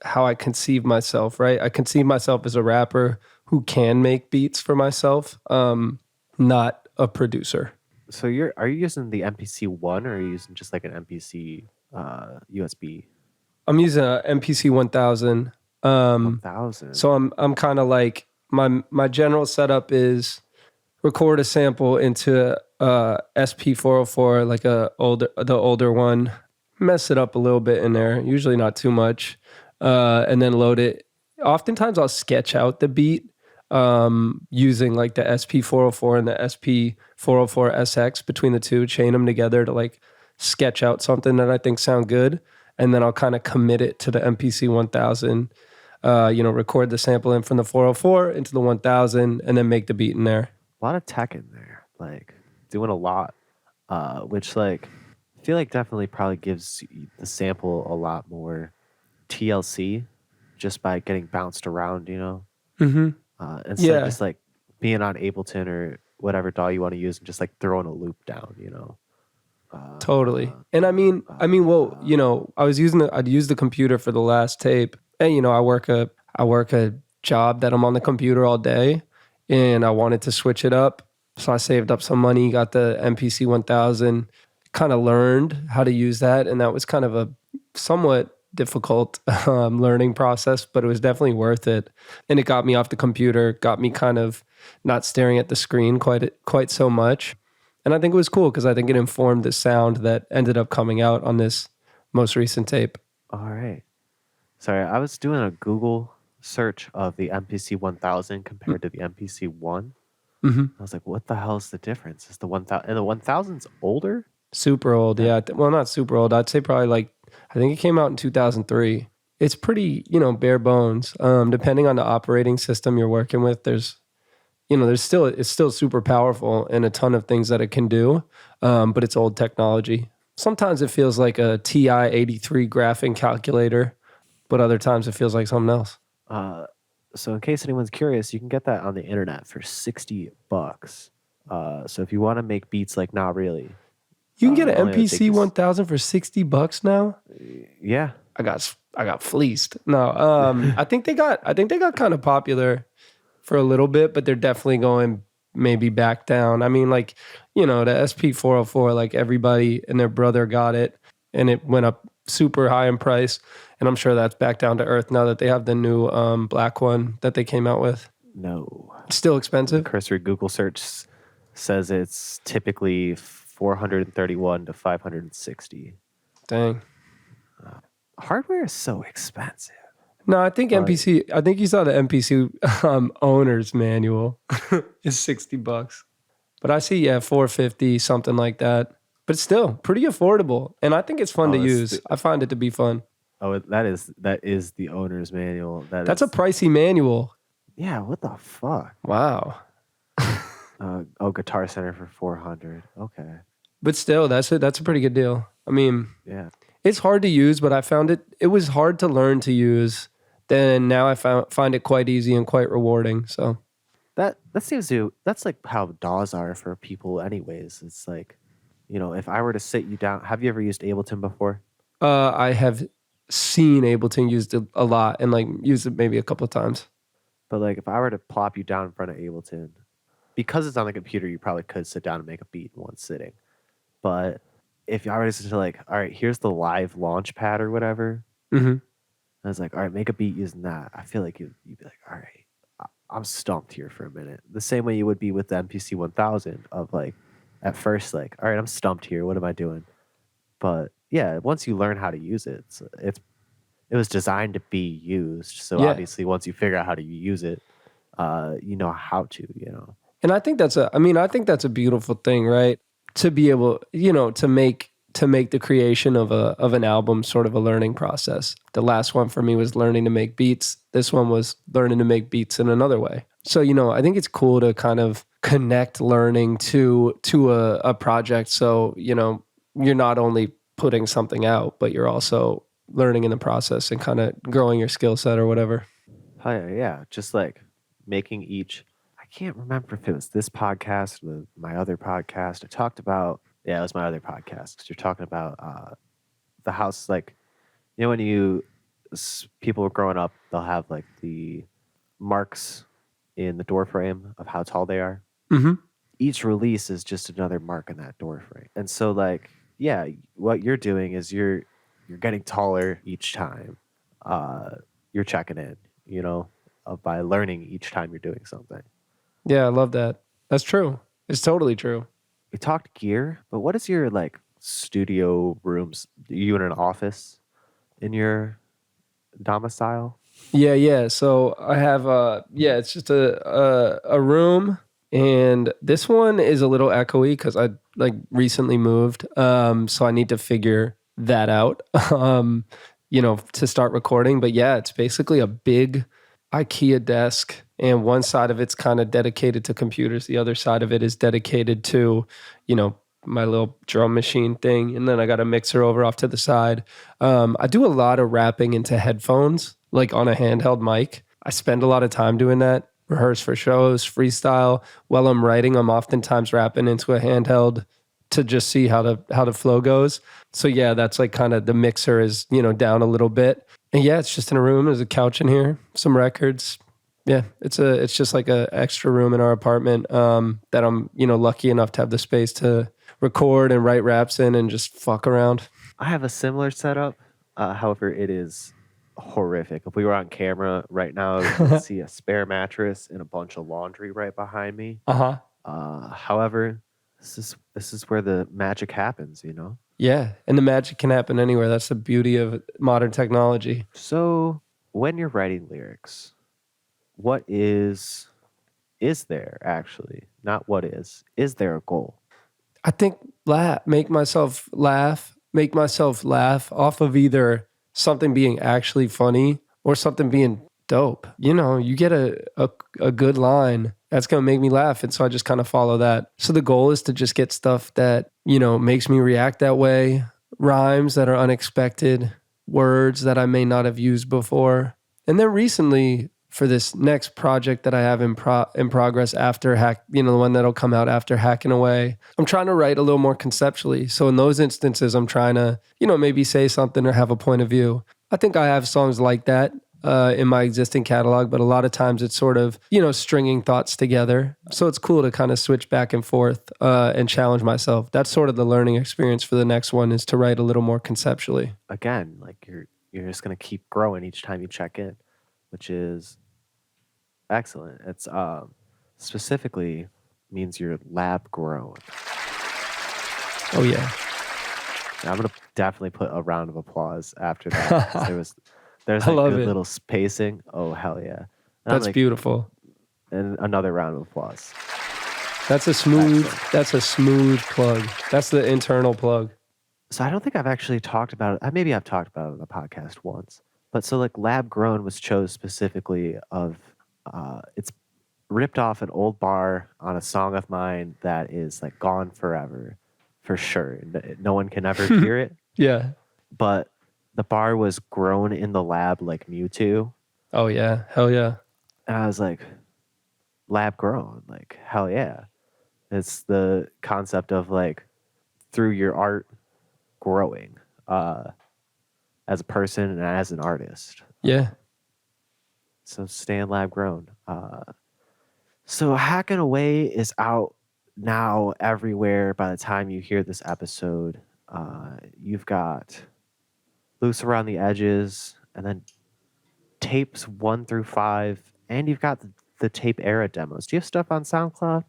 how I conceive myself, right? I conceive myself as a rapper who can make beats for myself, not a producer. So are you using the MPC one, or are you using just like an MPC USB? I'm using a MPC 1000. 1000. So I'm kind of like my general setup is record a sample into SP 404, like the older one, mess it up a little bit in there, usually not too much, and then load it. Oftentimes I'll sketch out the beat using like the SP 404 and the SP 404 SX, between the two, chain them together to like sketch out something that I think sound good, and then I'll kind of commit it to the MPC 1000. Record the sample in from the 404 into the 1000, and then make the beat in there. A lot of tech in there, like doing a lot, which like I feel like definitely probably gives the sample a lot more TLC just by getting bounced around, Mm-hmm. Instead of just like being on Ableton or whatever DAW you want to use and just like throwing a loop down, Totally. And I mean, well, I'd use the computer for the last tape, and I work a job that I'm on the computer all day, and I wanted to switch it up, so I saved up some money, got the MPC 1000, kind of learned how to use that, and that was kind of a somewhat difficult learning process, but it was definitely worth it. And it got me off the computer, got me kind of not staring at the screen quite so much. And I think it was cool because I think it informed the sound that ended up coming out on this most recent tape. All right. Sorry, I was doing a Google search of the MPC 1000 compared to the MPC 1. Mm-hmm. I was like, what the hell is the difference? Is the 1000 and the 1000's older? Super old, yeah. Well, not super old. I'd say probably like, I think it came out in 2003. It's pretty, bare bones. Depending on the operating system you're working with, it's still super powerful and a ton of things that it can do, but it's old technology. Sometimes it feels like a TI-83 graphing calculator, but other times it feels like something else. So in case anyone's curious, you can get that on the internet for $60. So if you want to make beats like NAHreally, you can get an MPC 1000 for $60 now. Yeah, I got fleeced. No, I think they got kind of popular for a little bit, but they're definitely going maybe back down. I mean, like, the SP 404, like everybody and their brother got it, and it went up super high in price. And I'm sure that's back down to earth now that they have the new black one that they came out with. No, Still expensive. Cursory Google search says it's typically $431 to $560. Dang. Hardware is so expensive. No, I think MPC. I think you saw the MPC owner's manual is $60, but I see 450, something like that. But it's still pretty affordable, and I think it's fun to use. I find it to be fun. Oh, that is the owner's manual. That's a pricey manual. Yeah, what the fuck? Wow. Guitar Center for $400. Okay. But still, that's a pretty good deal. I mean, Yeah. it's hard to use, but I found it was hard to learn to use. Then now I find it quite easy and quite rewarding. So That seems to that's like how DAWs are for people anyways. It's like, if I were to sit you down, have you ever used Ableton before? I have seen Ableton used it a lot and like used it maybe a couple of times. But like if I were to plop you down in front of Ableton, because it's on the computer, you probably could sit down and make a beat in one sitting. But if I were to like, all right, here's the live launch pad or whatever, Mm-hmm. I was like, all right, make a beat using that. I feel like you'd be like, all right, I'm stumped here for a minute. The same way you would be with the MPC 1000 of like, at first, like, all right, I'm stumped here. What am I doing? But yeah, once you learn how to use it, it was designed to be used. So Yeah. obviously, once you figure out how to use it, you know how to. And I think that's a beautiful thing, right? To be able, to make the creation of an album sort of a learning process. The last one for me was learning to make beats. This one was learning to make beats in another way. So, I think it's cool to kind of connect learning to a project. So, you're not only putting something out, but you're also learning in the process and kind of growing your skill set or whatever. Oh, yeah. Just like making each, I can't remember if it was this podcast or my other podcast. I talked about, yeah, it was my other podcast. 'Cause you're talking about the house, like, when people were growing up, they'll have like the marks in the door frame of how tall they are. Mm-hmm. Each release is just another mark in that door frame. And so like, yeah, what you're doing is you're getting taller each time. You're checking in, by learning each time you're doing something. Yeah, I love that. That's true. It's totally true. We talked gear, but what is your like studio rooms? Are you in an office in your domicile? Yeah. So I have it's just a room, and this one is a little echoey because I like recently moved. So I need to figure that out. To start recording. But yeah, it's basically a big IKEA desk, and one side of it's kind of dedicated to computers. The other side of it is dedicated to, my little drum machine thing. And then I got a mixer over off to the side. I do a lot of rapping into headphones, like on a handheld mic. I spend a lot of time doing that, rehearse for shows, freestyle. While I'm writing, I'm oftentimes rapping into a handheld to just see how the flow goes. So yeah, that's like kind of the mixer is, down a little bit. And yeah, it's just in a room. There's a couch in here, some records. Yeah, it's just like a extra room in our apartment that I'm, lucky enough to have the space to record and write raps in and just fuck around. I have a similar setup. However, it is horrific. If we were on camera right now, you would see a spare mattress and a bunch of laundry right behind me. However, this is where the magic happens, Yeah, and the magic can happen anywhere. That's the beauty of modern technology. So when you're writing lyrics, what is there actually? Not what is there a goal? I think make myself laugh off of either something being actually funny or something being dope. You get a good line that's going to make me laugh. And so I just kind of follow that. So the goal is to just get stuff that, makes me react that way, rhymes that are unexpected, words that I may not have used before. And then recently, for this next project that I have in progress after the one that'll come out after Hacking Away, I'm trying to write a little more conceptually. So in those instances, I'm trying to, maybe say something or have a point of view. I think I have songs like that in my existing catalog, but a lot of times it's sort of, stringing thoughts together. So it's cool to kind of switch back and forth and challenge myself. That's sort of the learning experience for the next one, is to write a little more conceptually. Again, like you're just going to keep growing each time you check in, which is excellent. It's specifically means you're lab grown. Oh yeah. I'm gonna definitely put a round of applause after that. There's like good little spacing. Oh hell yeah. And that's beautiful. And another round of applause. That's a smooth plug. That's the internal plug. So I don't think I've actually talked about it. Maybe I've talked about it on the podcast once. But so like Lab Grown was chose specifically of it's ripped off an old bar on a song of mine that is like gone forever for sure. No one can ever hear it. Yeah. But the bar was grown in the lab like Mewtwo. Oh yeah. Hell yeah. And I was like, lab grown, like hell yeah. It's the concept of like through your art growing as a person and as an artist. Yeah. So stand lab grown. So Hacking Away is out now everywhere. By the time you hear this episode, you've got Loose Around the Edges, and then tapes 1 through 5, and you've got the tape era demos. Do you have stuff on SoundCloud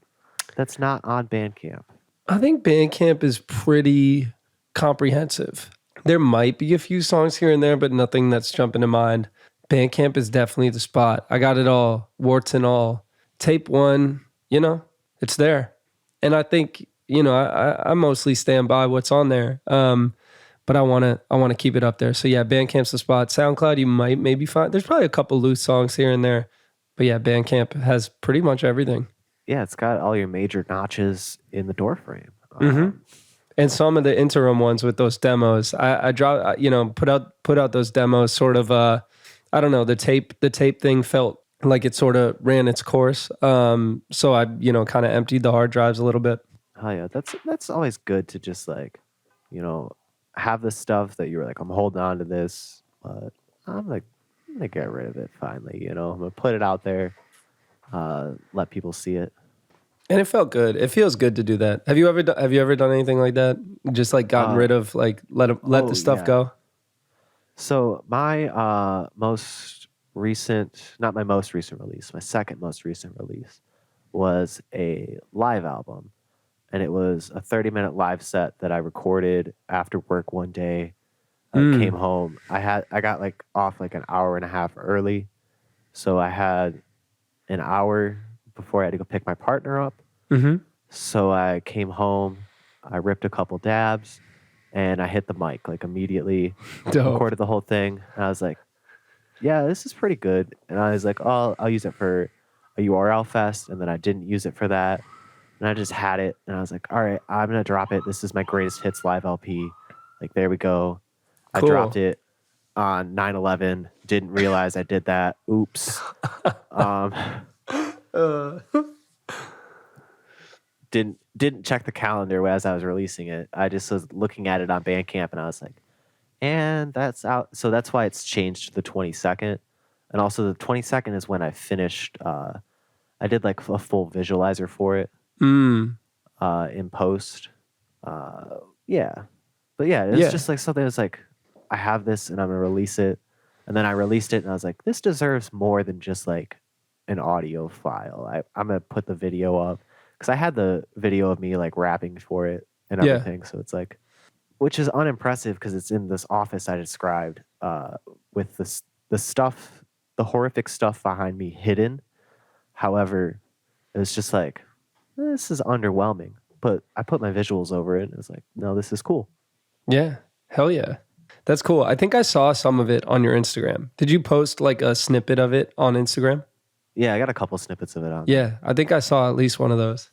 that's not on Bandcamp? I think Bandcamp is pretty comprehensive. There might be a few songs here and there, but nothing that's jumping to mind. Bandcamp is definitely the spot. I got it all, warts and all. Tape 1, it's there. And I think, I mostly stand by what's on there. But I want to keep it up there. So yeah, Bandcamp's the spot. SoundCloud, you might maybe find, there's probably a couple loose songs here and there. But yeah, Bandcamp has pretty much everything. Yeah, it's got all your major notches in the door frame. And some of the interim ones with those demos, I put out those demos sort of, I don't know, the tape thing felt like it sort of ran its course. So I, kind of emptied the hard drives a little bit. Oh yeah, that's always good to just like, have the stuff that you were like, I'm holding on to this, but I'm gonna get rid of it finally. I'm gonna put it out there, let people see it. And it felt good. It feels good to do that. Have you ever done anything like that? Just like gotten rid of, like let the stuff go? So my most recent, not my most recent release, my second most recent release was a live album. And it was a 30-minute live set that I recorded after work one day. Came home. I got like off like an hour and a half early. So I had an hour before I had to go pick my partner up. Mm-hmm. So I came home, I ripped a couple dabs, and I hit the mic like immediately. Dope. Recorded the whole thing. And I was like, yeah, this is pretty good. And I was like, oh, I'll use it for a URL fest. And then I didn't use it for that. And I just had it. And I was like, all right, I'm going to drop it. This is my greatest hits live LP. Like, there we go. Cool. I dropped it on 9/11. Didn't realize I did that. Oops. Didn't check the calendar as I was releasing it. I just was looking at it on Bandcamp and I was like, and that's out. So that's why it's changed to the 22nd. And also the 22nd is when I finished. I did like a full visualizer for it in post. Yeah. But yeah, it's just like something that's like, I have this and I'm going to release it. And then I released it and I was like, this deserves more than just like an audio file. I'm going to put the video up. Because I had the video of me like rapping for it and everything. So it's like, which is unimpressive because it's in this office I described with the stuff, the horrific stuff behind me hidden. However, it was just like, this is underwhelming. But I put my visuals over it and it was like, no, this is cool. Yeah. Hell yeah. That's cool. I think I saw some of it on your Instagram. Did you post like a snippet of it on Instagram? Yeah, I got a couple snippets of it on. Yeah, I think I saw at least one of those.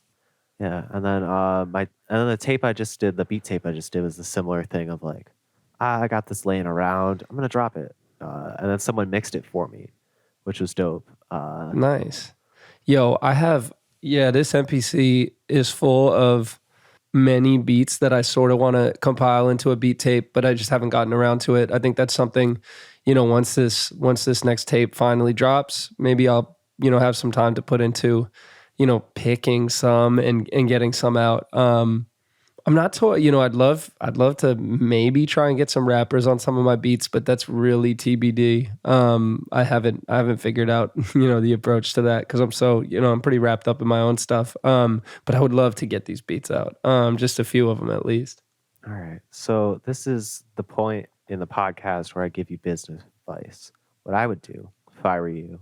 Yeah, and then the tape I just did, the beat tape I just did, was a similar thing of like, I got this laying around, I'm gonna drop it, and then someone mixed it for me, which was dope. Nice. Yo, this MPC is full of many beats that I sort of want to compile into a beat tape, but I just haven't gotten around to it. I think that's something, once this next tape finally drops, maybe I'll have some time to put into, picking some and getting some out. I'm not told, I'd love to maybe try and get some rappers on some of my beats, but that's really TBD. I haven't figured out, the approach to that because I'm so, I'm pretty wrapped up in my own stuff. But I would love to get these beats out. Just a few of them at least. All right. So this is the point in the podcast where I give you business advice. What I would do if I were you,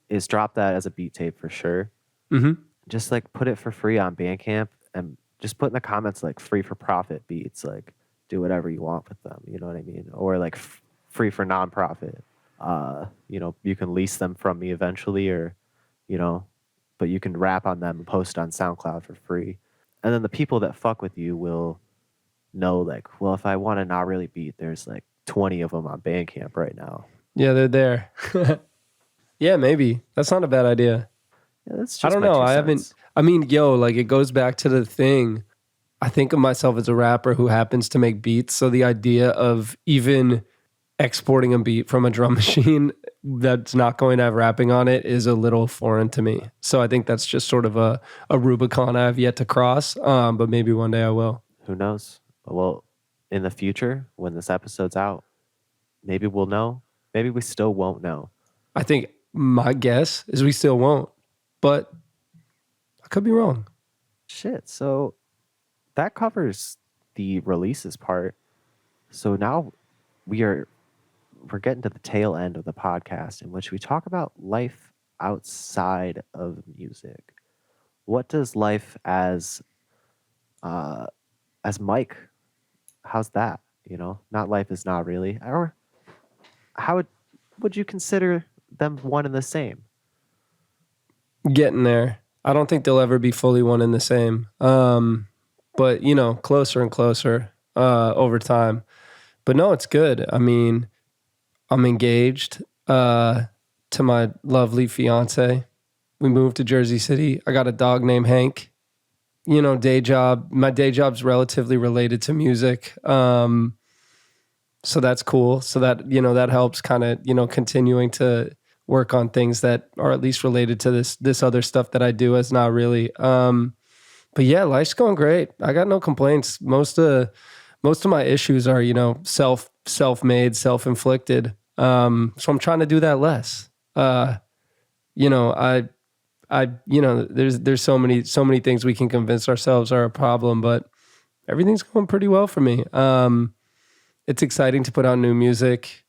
is drop that as a beat tape for sure. Mm-hmm. Just like put it for free on Bandcamp and just put in the comments like free for profit beats, like do whatever you want with them. You know what I mean? Or like free for nonprofit. You can lease them from me eventually or, but you can rap on them and post on SoundCloud for free. And then the people that fuck with you will know, like, well, if I want a Not Really beat, there's like 20 of them on Bandcamp right now. Yeah, they're there. Yeah, maybe. That's not a bad idea. Yeah, that's just I don't my know. 2 I cents. haven't, I mean, yo, like it goes back to the thing. I think of myself as a rapper who happens to make beats. So the idea of even exporting a beat from a drum machine that's not going to have rapping on it is a little foreign to me. So I think that's just sort of a Rubicon I have yet to cross. But maybe one day I will. Who knows? Well, in the future, when this episode's out, maybe we'll know. Maybe we still won't know. I think my guess is we still won't, but I could be wrong. Shit. So that covers the releases part. So now we're getting to the tail end of the podcast in which we talk about life outside of music. What does life as Mike? How's that? You know, not life is not really. Or how would you consider them one and the same? Getting there. I don't think they'll ever be fully one and the same. But you know, closer and closer over time. But no, it's good. I mean, I'm engaged to my lovely fiance. We moved to Jersey City. I got a dog named Hank. You know, day job. My day job's relatively related to music. So that's cool. So that, you know, that helps kind of, you know, continuing to work on things that are at least related to this other stuff that I do as Not Really. But yeah, life's going great. I got no complaints. Most of my issues are, you know, self-made, self-inflicted. So I'm trying to do that less. You know, you know, there's so many things we can convince ourselves are a problem, but everything's going pretty well for me. It's exciting to put out new music.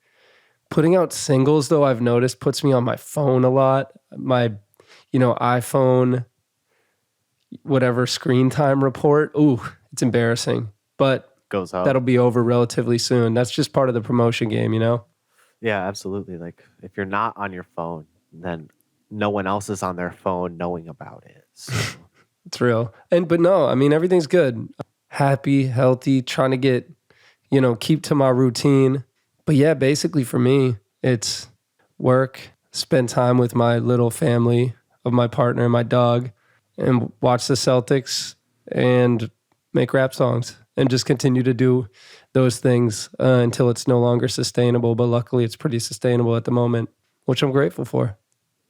Putting out singles, though, I've noticed puts me on my phone a lot. My, you know, iPhone, whatever screen time report. Ooh, it's embarrassing, but Goes up. that'll be over relatively soon. That's just part of the promotion game, you know? Yeah, absolutely. Like if you're not on your phone, then no one else is on their phone knowing about it. So. It's real. But no, I mean, everything's good. Happy, healthy, trying to get, you know, keep to my routine. But yeah, basically for me, it's work, spend time with my little family of my partner and my dog, and watch the Celtics and make rap songs and just continue to do those things until it's no longer sustainable. But luckily, it's pretty sustainable at the moment, which I'm grateful for.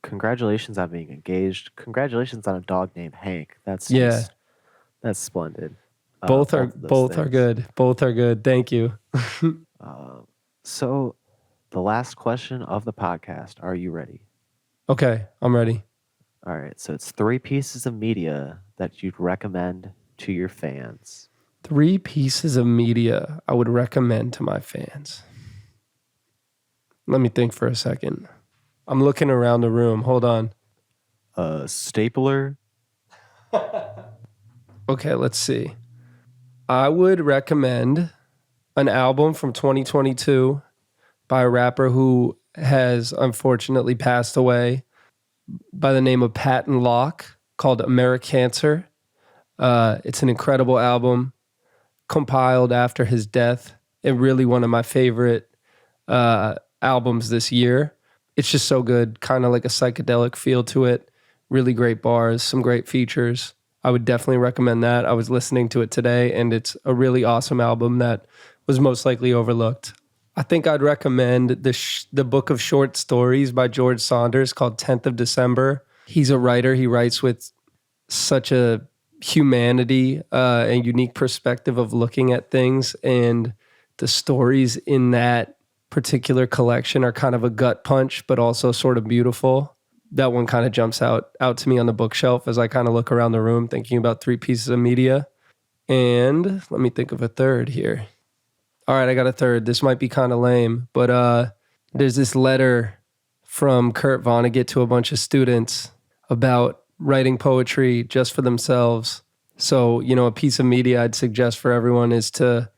Congratulations on being engaged. Congratulations on a dog named Hank. That's Yeah. just, that's splendid. Both are of those things. good. Both are good. Thank you. So the last question of the podcast. Are you ready? Okay, I'm ready. All right. So it's 3 pieces of media that you'd recommend to your fans. 3 pieces of media I would recommend to my fans. Let me think for a second. I'm looking around the room. Hold on. Stapler. Okay, let's see. I would recommend an album from 2022 by a rapper who has unfortunately passed away by the name of Patton Locke called Americancer. It's an incredible album compiled after his death and really one of my favorite albums this year. It's just so good, kind of like a psychedelic feel to it. Really great bars, some great features. I would definitely recommend that. I was listening to it today, and it's a really awesome album that was most likely overlooked. I think I'd recommend the book of short stories by George Saunders called 10th of December. He's a writer. He writes with such a humanity and unique perspective of looking at things, and the stories in that particular collection are kind of a gut punch, but also sort of beautiful. That one kind of jumps out to me on the bookshelf as I kind of look around the room thinking about 3 pieces of media. And let me think of a third here. All right, I got a third. This might be kind of lame, but there's this letter from Kurt Vonnegut to a bunch of students about writing poetry just for themselves. So, you know, a piece of media I'd suggest for everyone is to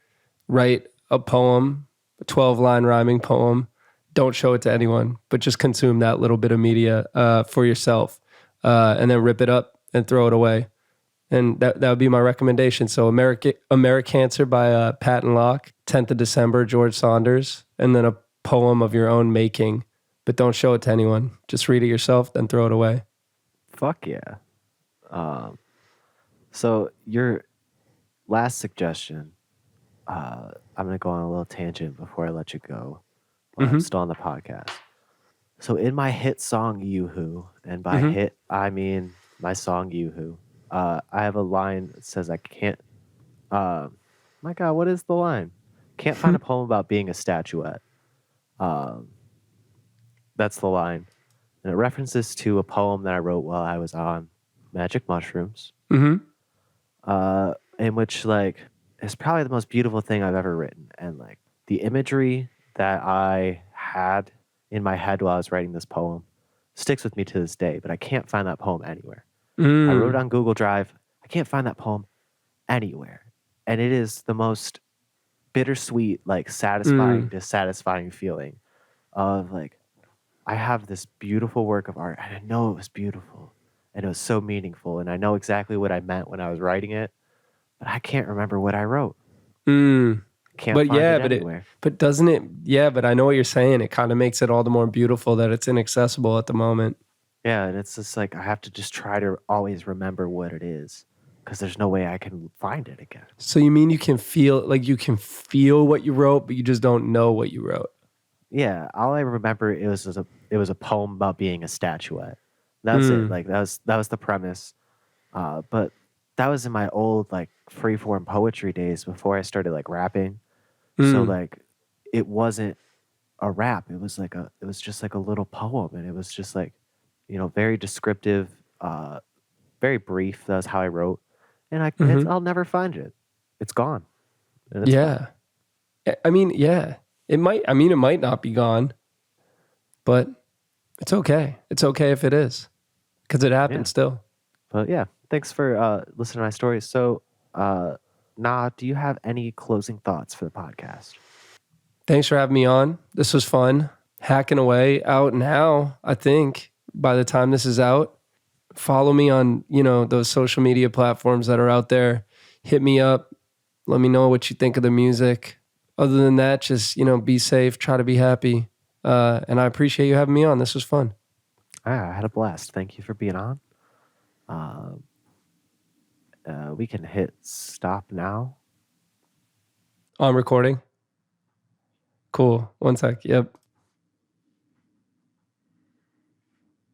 write a poem, a 12-line rhyming poem. Don't show it to anyone, but just consume that little bit of media for yourself and then rip it up and throw it away. And that would be my recommendation. So Americancer by Pat and Locke, 10th of December, George Saunders, and then a poem of your own making, but don't show it to anyone. Just read it yourself, then throw it away. Fuck yeah. So your last suggestion, I'm going to go on a little tangent before I let you go while I'm still on the podcast. So in my hit song, Yoo-Hoo, and by hit, I mean my song, Yoo-Hoo, I have a line that says I can't, my God, what is the line? Can't find a poem about being a statuette. That's the line. And it references to a poem that I wrote while I was on magic mushrooms. In which, like, it's probably the most beautiful thing I've ever written. And, like, the imagery that I had in my head while I was writing this poem sticks with me to this day, but I can't find that poem anywhere. I wrote it on Google Drive. I can't find that poem anywhere. And it is the most bittersweet, like, satisfying, dissatisfying feeling of, like, I have this beautiful work of art, and I know it was beautiful, and it was so meaningful, and I know exactly what I meant when I was writing it, but I can't remember what I wrote. Can't But find yeah, it anywhere. but doesn't it? Yeah, but I know what you're saying. It kind of makes it all the more beautiful that it's inaccessible at the moment. Yeah, and it's just like I have to just try to always remember what it is, because there's no way I can find it again. So you mean you can feel what you wrote, but you just don't know what you wrote? Yeah, all I remember it was a poem about being a statuette. That's it. Like that was the premise. But that was in my old like freeform poetry days before I started like rapping. So like it wasn't a rap. It was just like a little poem, and it was just like, very descriptive, very brief. That was how I wrote, and I'll never find it. It's gone. And it's fine. I mean, yeah. It might not be gone, but it's okay. It's okay if it is, because it happened still. But yeah, thanks for listening to my stories. So, do you have any closing thoughts for the podcast? Thanks for having me on. This was fun. Hacking away, out now, I think, by the time this is out. Follow me on, those social media platforms that are out there. Hit me up. Let me know what you think of the music. Other than that, just, be safe, try to be happy. And I appreciate you having me on. This was fun. I had a blast. Thank you for being on. We can hit stop now. On recording. Cool. 1 sec. Yep.